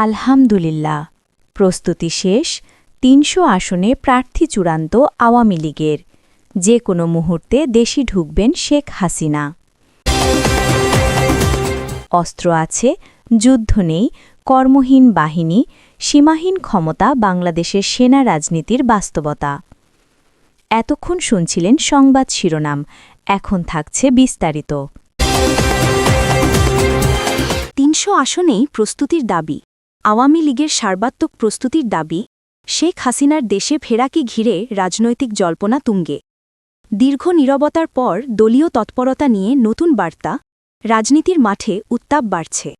আলহামদুলিল্লাহ, প্রস্তুতি শেষ। ৩০০ আসনে প্রার্থী চূড়ান্ত আওয়ামী লীগের। যে কোনো মুহূর্তে দেশে ঢুকবেন শেখ হাসিনা। অস্ত্র আছে, যুদ্ধ নেই, কর্মহীন বাহিনী, সীমাহীন ক্ষমতা বাংলাদেশের সেনা রাজনীতির বাস্তবতা। এতক্ষণ শুনছিলেন সংবাদ শিরোনাম, এখন থাকছে বিস্তারিত। ৩০০ আসনেই প্রস্তুতির দাবি। আওয়ামী লীগের সার্বাত্মক প্রস্তুতির দাবি। শেখ হাসিনার দেশে ফেরাকে ঘিরে রাজনৈতিক জল্পনা তুঙ্গে। দীর্ঘ নীরবতার পর দলীয় তৎপরতা নিয়ে নতুন বার্তা। রাজনীতির মাঠে উত্তাপ বাড়ছে।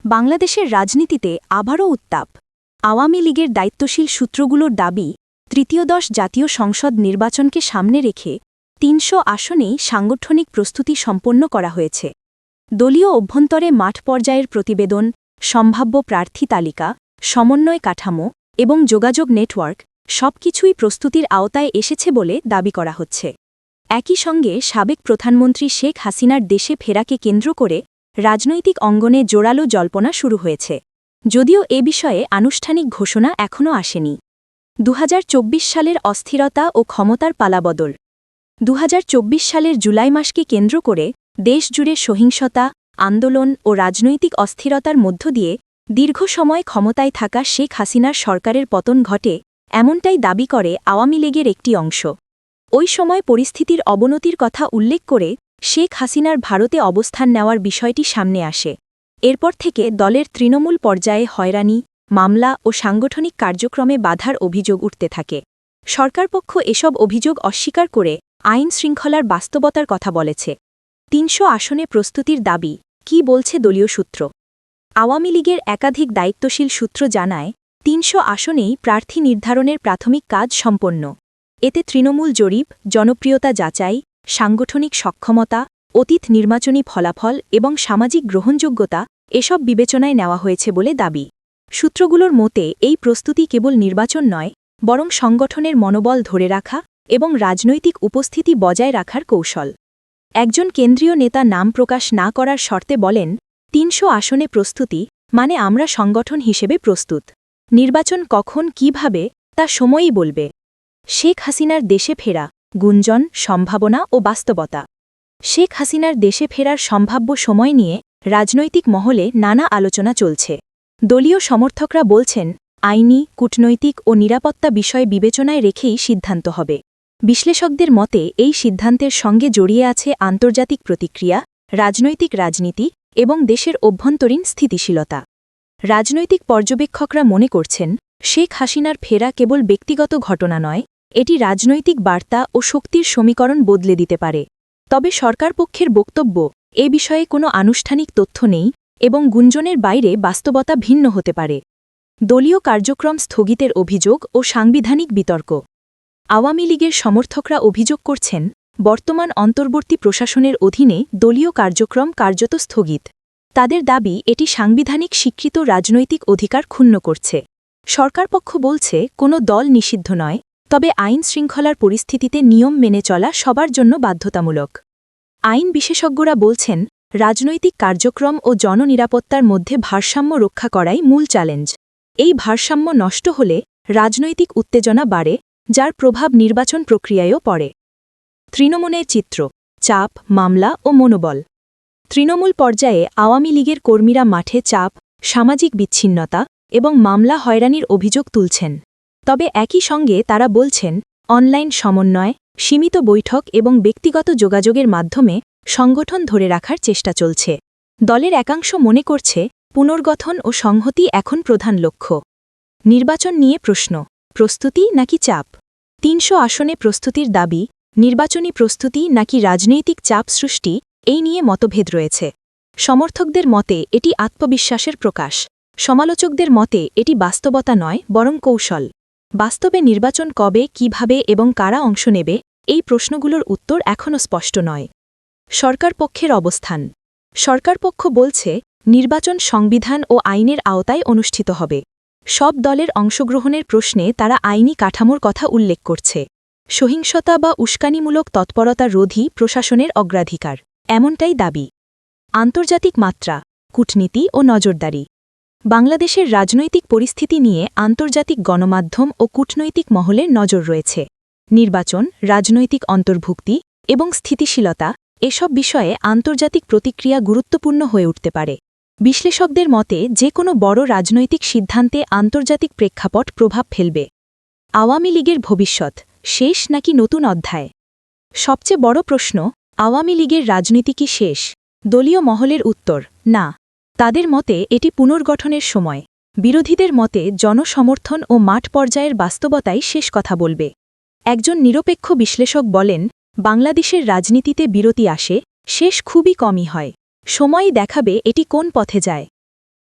বাংলাদেশের রাজনীতিতে আবারও উত্তাপ। আওয়ামী লীগের দায়িত্বশীল সূত্রগুলোর দাবি, তৃতীয়দশ জাতীয় সংসদ নির্বাচনকে সামনে রেখে ৩০০ আসনেই সাংগঠনিক প্রস্তুতি সম্পন্ন করা হয়েছে। দলীয় অভ্যন্তরে মাঠ পর্যায়ের প্রতিবেদন, সম্ভাব্য প্রার্থী তালিকা, সমন্বয় কাঠামো এবং যোগাযোগ নেটওয়ার্ক সবকিছুই প্রস্তুতির আওতায় এসেছে বলে দাবি করা হচ্ছে। একই সঙ্গে সাবেক প্রধানমন্ত্রী শেখ হাসিনার দেশে ফেরাকে কেন্দ্র করে রাজনৈতিক অঙ্গনে জোরালো জল্পনা শুরু হয়েছে, যদিও এ বিষয়ে আনুষ্ঠানিক ঘোষণা এখনও আসেনি। ২০২৪ সালের অস্থিরতা ও ক্ষমতার পালাবদল। ২০২৪ সালের জুলাই মাসকে কেন্দ্র করে দেশজুড়ে সহিংসতা, আন্দোলন ও রাজনৈতিক অস্থিরতার মধ্য দিয়ে দীর্ঘ সময় ক্ষমতায় থাকা শেখ হাসিনার সরকারের পতন ঘটে, এমনটাই দাবি করে আওয়ামী লীগের একটি অংশ। ওই সময় পরিস্থিতির অবনতির কথা উল্লেখ করে শেখ হাসিনার ভারতে অবস্থান নেওয়ার বিষয়টি সামনে আসে। এরপর থেকে দলের তৃণমূল পর্যায়ে হয়রানি, মামলা ও সাংগঠনিক কার্যক্রমে বাধার অভিযোগ উঠতে থাকে। সরকারপক্ষ এসব অভিযোগ অস্বীকার করে আইন শৃঙ্খলার বাস্তবতার কথা বলেছে। ৩০০ আসনে প্রস্তুতির দাবি, কি বলছে দলীয় সূত্র? আওয়ামী লীগের একাধিক দায়িত্বশীল সূত্র জানায়, ৩০০ আসনেই প্রার্থী নির্ধারণের প্রাথমিক কাজ সম্পন্ন। এতে তৃণমূল জরিপ, জনপ্রিয়তা যাচাই, সাংগঠনিক সক্ষমতা, অতীত নির্বাচনী ফলাফল এবং সামাজিক গ্রহণযোগ্যতা এসব বিবেচনায় নেওয়া হয়েছে বলে দাবি। সূত্রগুলোর মতে এই প্রস্তুতি কেবল নির্বাচন নয়, বরং সংগঠনের মনোবল ধরে রাখা এবং রাজনৈতিক উপস্থিতি বজায় রাখার কৌশল। একজন কেন্দ্রীয় নেতা নাম প্রকাশ না করার শর্তে বলেন, ৩০০ আসনে প্রস্তুতি মানে আমরা সংগঠন হিসেবে প্রস্তুত। নির্বাচন কখন কিভাবে তা সময়ই বলবে। শেখ হাসিনার দেশে ফেরা, গুঞ্জন, সম্ভাবনা ও বাস্তবতা। শেখ হাসিনার দেশে ফেরার সম্ভাব্য সময় নিয়ে রাজনৈতিক মহলে নানা আলোচনা চলছে। দলীয় সমর্থকরা বলছেন, আইনি, কূটনৈতিক ও নিরাপত্তা বিষয় বিবেচনায় রেখেই সিদ্ধান্ত হবে। বিশ্লেষকদের মতে এই সিদ্ধান্তের সঙ্গে জড়িয়ে আছে আন্তর্জাতিক প্রতিক্রিয়া, রাজনৈতিক রাজনীতি এবং দেশের অভ্যন্তরীণ স্থিতিশীলতা। রাজনৈতিক পর্যবেক্ষকরা মনে করছেন, শেখ হাসিনার ফেরা কেবল ব্যক্তিগত ঘটনা নয়, এটি রাজনৈতিক বার্তা ও শক্তির সমীকরণ বদলে দিতে পারে। তবে সরকারপক্ষের বক্তব্য, এ বিষয়ে কোনো আনুষ্ঠানিক তথ্য নেই এবং গুঞ্জনের বাইরে বাস্তবতা ভিন্ন হতে পারে। দলীয় কার্যক্রম স্থগিতের অভিযোগ ও সাংবিধানিক বিতর্ক। আওয়ামী লীগের সমর্থকরা অভিযোগ করছেন, বর্তমান অন্তর্বর্তী প্রশাসনের অধীনে দলীয় কার্যক্রম কার্যত স্থগিত। তাদের দাবি এটি সাংবিধানিক স্বীকৃত রাজনৈতিক অধিকার ক্ষুণ্ণ করছে। সরকারপক্ষ বলছে, কোনো দল নিষিদ্ধ নয়, তবে আইন শৃঙ্খলার পরিস্থিতিতে নিয়ম মেনে চলা সবার জন্য বাধ্যতামূলক। আইন বিশেষজ্ঞরা বলছেন, রাজনৈতিক কার্যক্রম ও জননিরাপত্তার মধ্যে ভারসাম্য রক্ষা করাই মূল চ্যালেঞ্জ। এই ভারসাম্য নষ্ট হলে রাজনৈতিক উত্তেজনা বাড়ে, যার প্রভাব নির্বাচন প্রক্রিয়ায়ও পড়ে। তৃণমূলের চিত্র, চাপ, মামলা ও মনোবল। তৃণমূল পর্যায়ে আওয়ামী লীগের কর্মীরা মাঠে চাপ, সামাজিক বিচ্ছিন্নতা এবং মামলা হয়রানির অভিযোগ তুলছেন। তবে একই সঙ্গে তারা বলছেন, অনলাইন সমন্বয়, সীমিত বৈঠক এবং ব্যক্তিগত যোগাযোগের মাধ্যমে সংগঠন ধরে রাখার চেষ্টা চলছে। দলের একাংশ মনে করছে, পুনর্গঠন ও সংহতি এখন প্রধান লক্ষ্য। নির্বাচন নিয়ে প্রশ্ন, প্রস্তুতি নাকি চাপ? ৩০০ আসনে প্রস্তুতির দাবি, নির্বাচনী প্রস্তুতি নাকি রাজনৈতিক চাপ সৃষ্টি, এই নিয়ে মতভেদ রয়েছে। সমর্থকদের মতে এটি আত্মবিশ্বাসের প্রকাশ। সমালোচকদের মতে এটি বাস্তবতা নয়, বরং কৌশল। বাস্তবে নির্বাচন কবে, কিভাবে এবং কারা অংশ নেবে, এই প্রশ্নগুলোর উত্তর এখনও স্পষ্ট নয়। সরকারপক্ষের অবস্থান। সরকারপক্ষ বলছে, নির্বাচন সংবিধান ও আইনের আওতায় অনুষ্ঠিত হবে। সব দলের অংশগ্রহণের প্রশ্নে তারা আইনি কাঠামোর কথা উল্লেখ করছে। সহিংসতা বা উস্কানিমূলক তৎপরতা রোধই প্রশাসনের অগ্রাধিকার, এমনটাই দাবি। আন্তর্জাতিক মাত্রা, কূটনীতি ও নজরদারি। বাংলাদেশের রাজনৈতিক পরিস্থিতি নিয়ে আন্তর্জাতিক গণমাধ্যম ও কূটনৈতিক মহলের নজর রয়েছে। নির্বাচন, রাজনৈতিক অন্তর্ভুক্তি এবং স্থিতিশীলতা এসব বিষয়ে আন্তর্জাতিক প্রতিক্রিয়া গুরুত্বপূর্ণ হয়ে উঠতে পারে। বিশ্লেষকদের মতে যে কোনো বড় রাজনৈতিক সিদ্ধান্তে আন্তর্জাতিক প্রেক্ষাপট প্রভাব ফেলবে। আওয়ামী লীগের ভবিষ্যৎ শেষ নাকি নতুন অধ্যায়? সবচেয়ে বড় প্রশ্ন, আওয়ামী লীগের রাজনীতি কি শেষ? দলীয় মহলের উত্তর, না। তাদের মতে এটি পুনর্গঠনের সময়। বিরোধীদের মতে জনসমর্থন ও মাঠ পর্যায়ের বাস্তবতাই শেষ কথা বলবে। একজন নিরপেক্ষ বিশ্লেষক বলেন, বাংলাদেশের রাজনীতিতে বিরতি আসে, শেষ খুবই কমই হয়। সময়ই দেখাবে এটি কোন পথে যায়।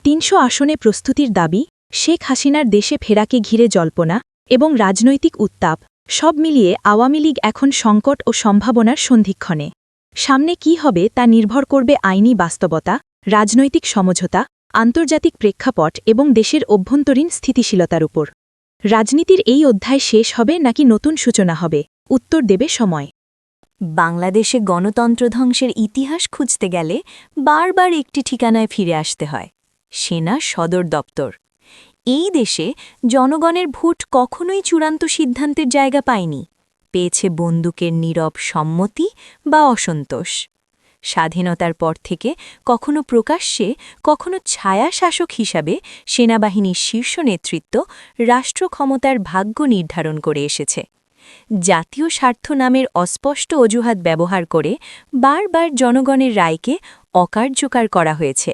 ৩০০ আসনে প্রস্তুতির দাবি, শেখ হাসিনার দেশে ফেরাকে ঘিরে জল্পনা এবং রাজনৈতিক উত্তাপ সব মিলিয়ে আওয়ামী লীগ এখন সংকট ও সম্ভাবনার সন্ধিক্ষণে। সামনে কি হবে তা নির্ভর করবে আইনি বাস্তবতা, রাজনৈতিক সমঝোতা, আন্তর্জাতিক প্রেক্ষাপট এবং দেশের অভ্যন্তরীণ স্থিতিশীলতার উপর। রাজনীতির এই অধ্যায় শেষ হবে নাকি নতুন সূচনা হবে, উত্তর দেবে সময়। বাংলাদেশে গণতন্ত্র ধ্বংসের ইতিহাস খুঁজতে গেলে বারবার একটি ঠিকানায় ফিরে আসতে হয়, সেনা সদর দপ্তর। এই দেশে জনগণের ভোট কখনোই চূড়ান্ত সিদ্ধান্তের জায়গা পায়নি, পেয়েছে বন্দুকের নীরব সম্মতি বা অসন্তোষ। স্বাধীনতার পর থেকে কখনো প্রকাশ্যে, কখনো ছায়া শাসক হিসাবে সেনাবাহিনীর শীর্ষ নেতৃত্ব রাষ্ট্র ক্ষমতার ভাগ্য নির্ধারণ করে এসেছে। জাতীয় স্বার্থ নামের অস্পষ্ট অজুহাত ব্যবহার করে বারবার জনগণের রায়কে অকার্যকর করা হয়েছে।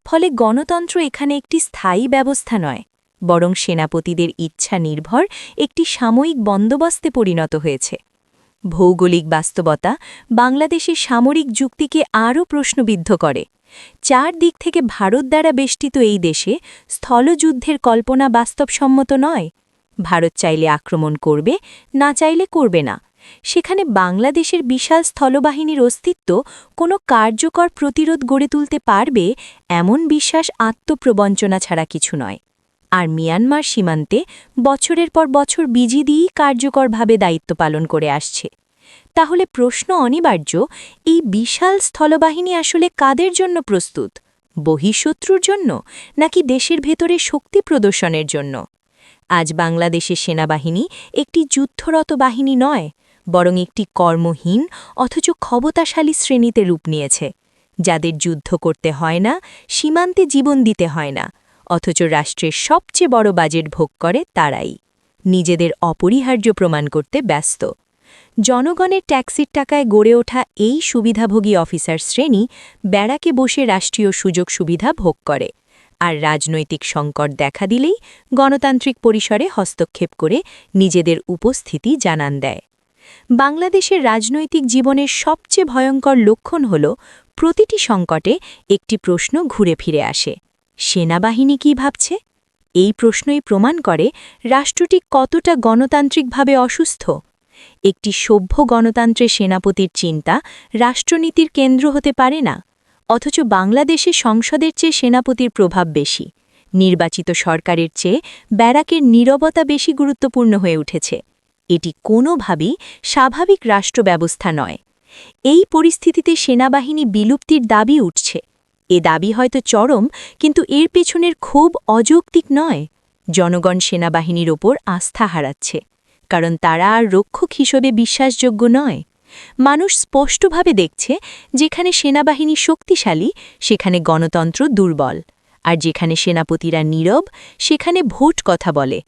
ফলে গণতন্ত্র এখানে একটি স্থায়ী ব্যবস্থা নয়, বরং সেনাপতিদের ইচ্ছা নির্ভর একটি সাময়িক বন্দোবস্তে পরিণত হয়েছে। ভৌগোলিক বাস্তবতা বাংলাদেশের সামরিক যুক্তিকে আরও প্রশ্নবিদ্ধ করে। চারদিক থেকে ভারত দ্বারা বেষ্টিত এই দেশে স্থলযুদ্ধের কল্পনা বাস্তবসম্মত নয়। ভারত চাইলে আক্রমণ করবে, না চাইলে করবে না। সেখানে বাংলাদেশের বিশাল স্থলবাহিনীর অস্তিত্ব কোনো কার্যকর প্রতিরোধ গড়ে তুলতে পারবে এমন বিশ্বাস আত্মপ্রবঞ্চনা ছাড়া কিছু নয়। আর মিয়ানমার সীমান্তে বছরের পর বছর বিজি দিয়েই কার্যকরভাবে দায়িত্ব পালন করে আসছে। তাহলে প্রশ্ন অনিবার্য, এই বিশাল স্থলবাহিনী আসলে কাদের জন্য প্রস্তুত? বহিঃশত্রুর জন্য নাকি দেশের ভেতরে শক্তি প্রদর্শনের জন্য? আজ বাংলাদেশের সেনাবাহিনী একটি যুদ্ধরত বাহিনী নয়, বরং একটি কর্মহীন অথচ ক্ষমতাশালী শ্রেণীতে রূপ নিয়েছে, যাদের যুদ্ধ করতে হয় না, সীমান্তে জীবন দিতে হয় না, অথচ রাষ্ট্রের সবচেয়ে বড় বাজেট ভোগ করে তারাই। নিজেদের অপরিহার্য প্রমাণ করতে ব্যস্ত। জনগণের ট্যাক্সির টাকায় গড়ে ওঠা এই সুবিধাভোগী অফিসার শ্রেণী ব্যারাকে বসে রাষ্ট্রীয় সুযোগ সুবিধা ভোগ করে, আর রাজনৈতিক সংকট দেখা দিলেই গণতান্ত্রিক পরিসরে হস্তক্ষেপ করে নিজেদের উপস্থিতি জানান দেয়। বাংলাদেশের রাজনৈতিক জীবনের সবচেয়ে ভয়ঙ্কর লক্ষণ হল প্রতিটি সংকটে একটি প্রশ্ন ঘুরে ফিরে আসে, সেনাবাহিনী কি ভাবছে? এই প্রশ্নই প্রমাণ করে রাষ্ট্রটি কতটা গণতান্ত্রিকভাবে অসুস্থ। একটি সভ্য গণতন্ত্রের সেনাপতির চিন্তা রাষ্ট্রনীতির কেন্দ্র হতে পারে না, অথচ বাংলাদেশে সংসদের চেয়ে সেনাপতির প্রভাব বেশি। নির্বাচিত সরকারের চেয়ে ব্যারাকের নীরবতা বেশি গুরুত্বপূর্ণ হয়ে উঠেছে। এটি কোনোভাবেই স্বাভাবিক রাষ্ট্র ব্যবস্থা নয়। এই পরিস্থিতিতে সেনাবাহিনী বিলুপ্তির দাবি উঠছে। এ দাবি হয়তো চরম, কিন্তু এর পেছনের ক্ষোভ অযৌক্তিক নয়। জনগণ সেনাবাহিনীর ওপর আস্থা হারাচ্ছে, কারণ তারা আর রক্ষক হিসেবে বিশ্বাসযোগ্য নয়। মানুষ স্পষ্টভাবে দেখছে, যেখানে সেনাবাহিনী শক্তিশালী সেখানে গণতন্ত্র দুর্বল, আর যেখানে সেনাপতিরা নীরব সেখানে ভোট কথা বলে।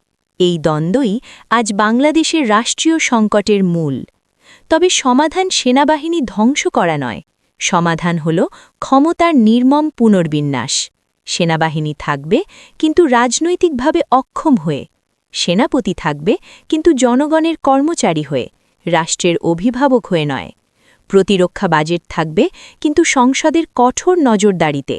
এই দ্বন্দ্বই আজ বাংলাদেশের রাষ্ট্রীয় সংকটের মূল। তবে সমাধান সেনাবাহিনী ধ্বংস করা নয়, সমাধান হল ক্ষমতার নির্মম পুনর্বিন্যাস। সেনাবাহিনী থাকবে, কিন্তু রাজনৈতিকভাবে অক্ষম হয়ে। সেনাপতি থাকবে, কিন্তু জনগণের কর্মচারী হয়ে, রাষ্ট্রের অভিভাবক হয়ে নয়। প্রতিরক্ষা বাজেট থাকবে, কিন্তু সংসদের কঠোর নজরদারিতে।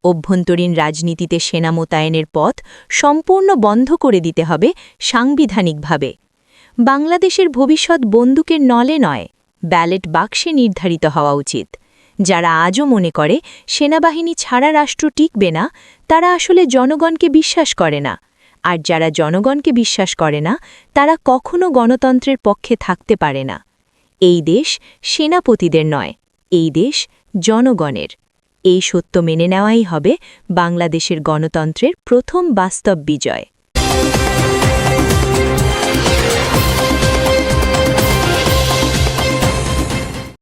অভ্যন্তরীণ রাজনীতিতে সেনা মোতায়েনের পথ সম্পূর্ণ বন্ধ করে দিতে হবে সাংবিধানিকভাবে। বাংলাদেশের ভবিষ্যৎ বন্দুকের নলে নয়, ব্যালট বাক্সে নির্ধারিত হওয়া উচিত। যারা আজও মনে করে সেনাবাহিনী ছাড়া রাষ্ট্র টিকবে না, তারা আসলে জনগণকে বিশ্বাস করে না। আর যারা জনগণকে বিশ্বাস করে না, তারা কখনো গণতন্ত্রের পক্ষে থাকতে পারে না। এই দেশ সেনাপতিদের নয়, এই দেশ জনগণের। এই সত্য মেনে নেওয়াই হবে বাংলাদেশের গণতন্ত্রের প্রথম বাস্তব বিজয়।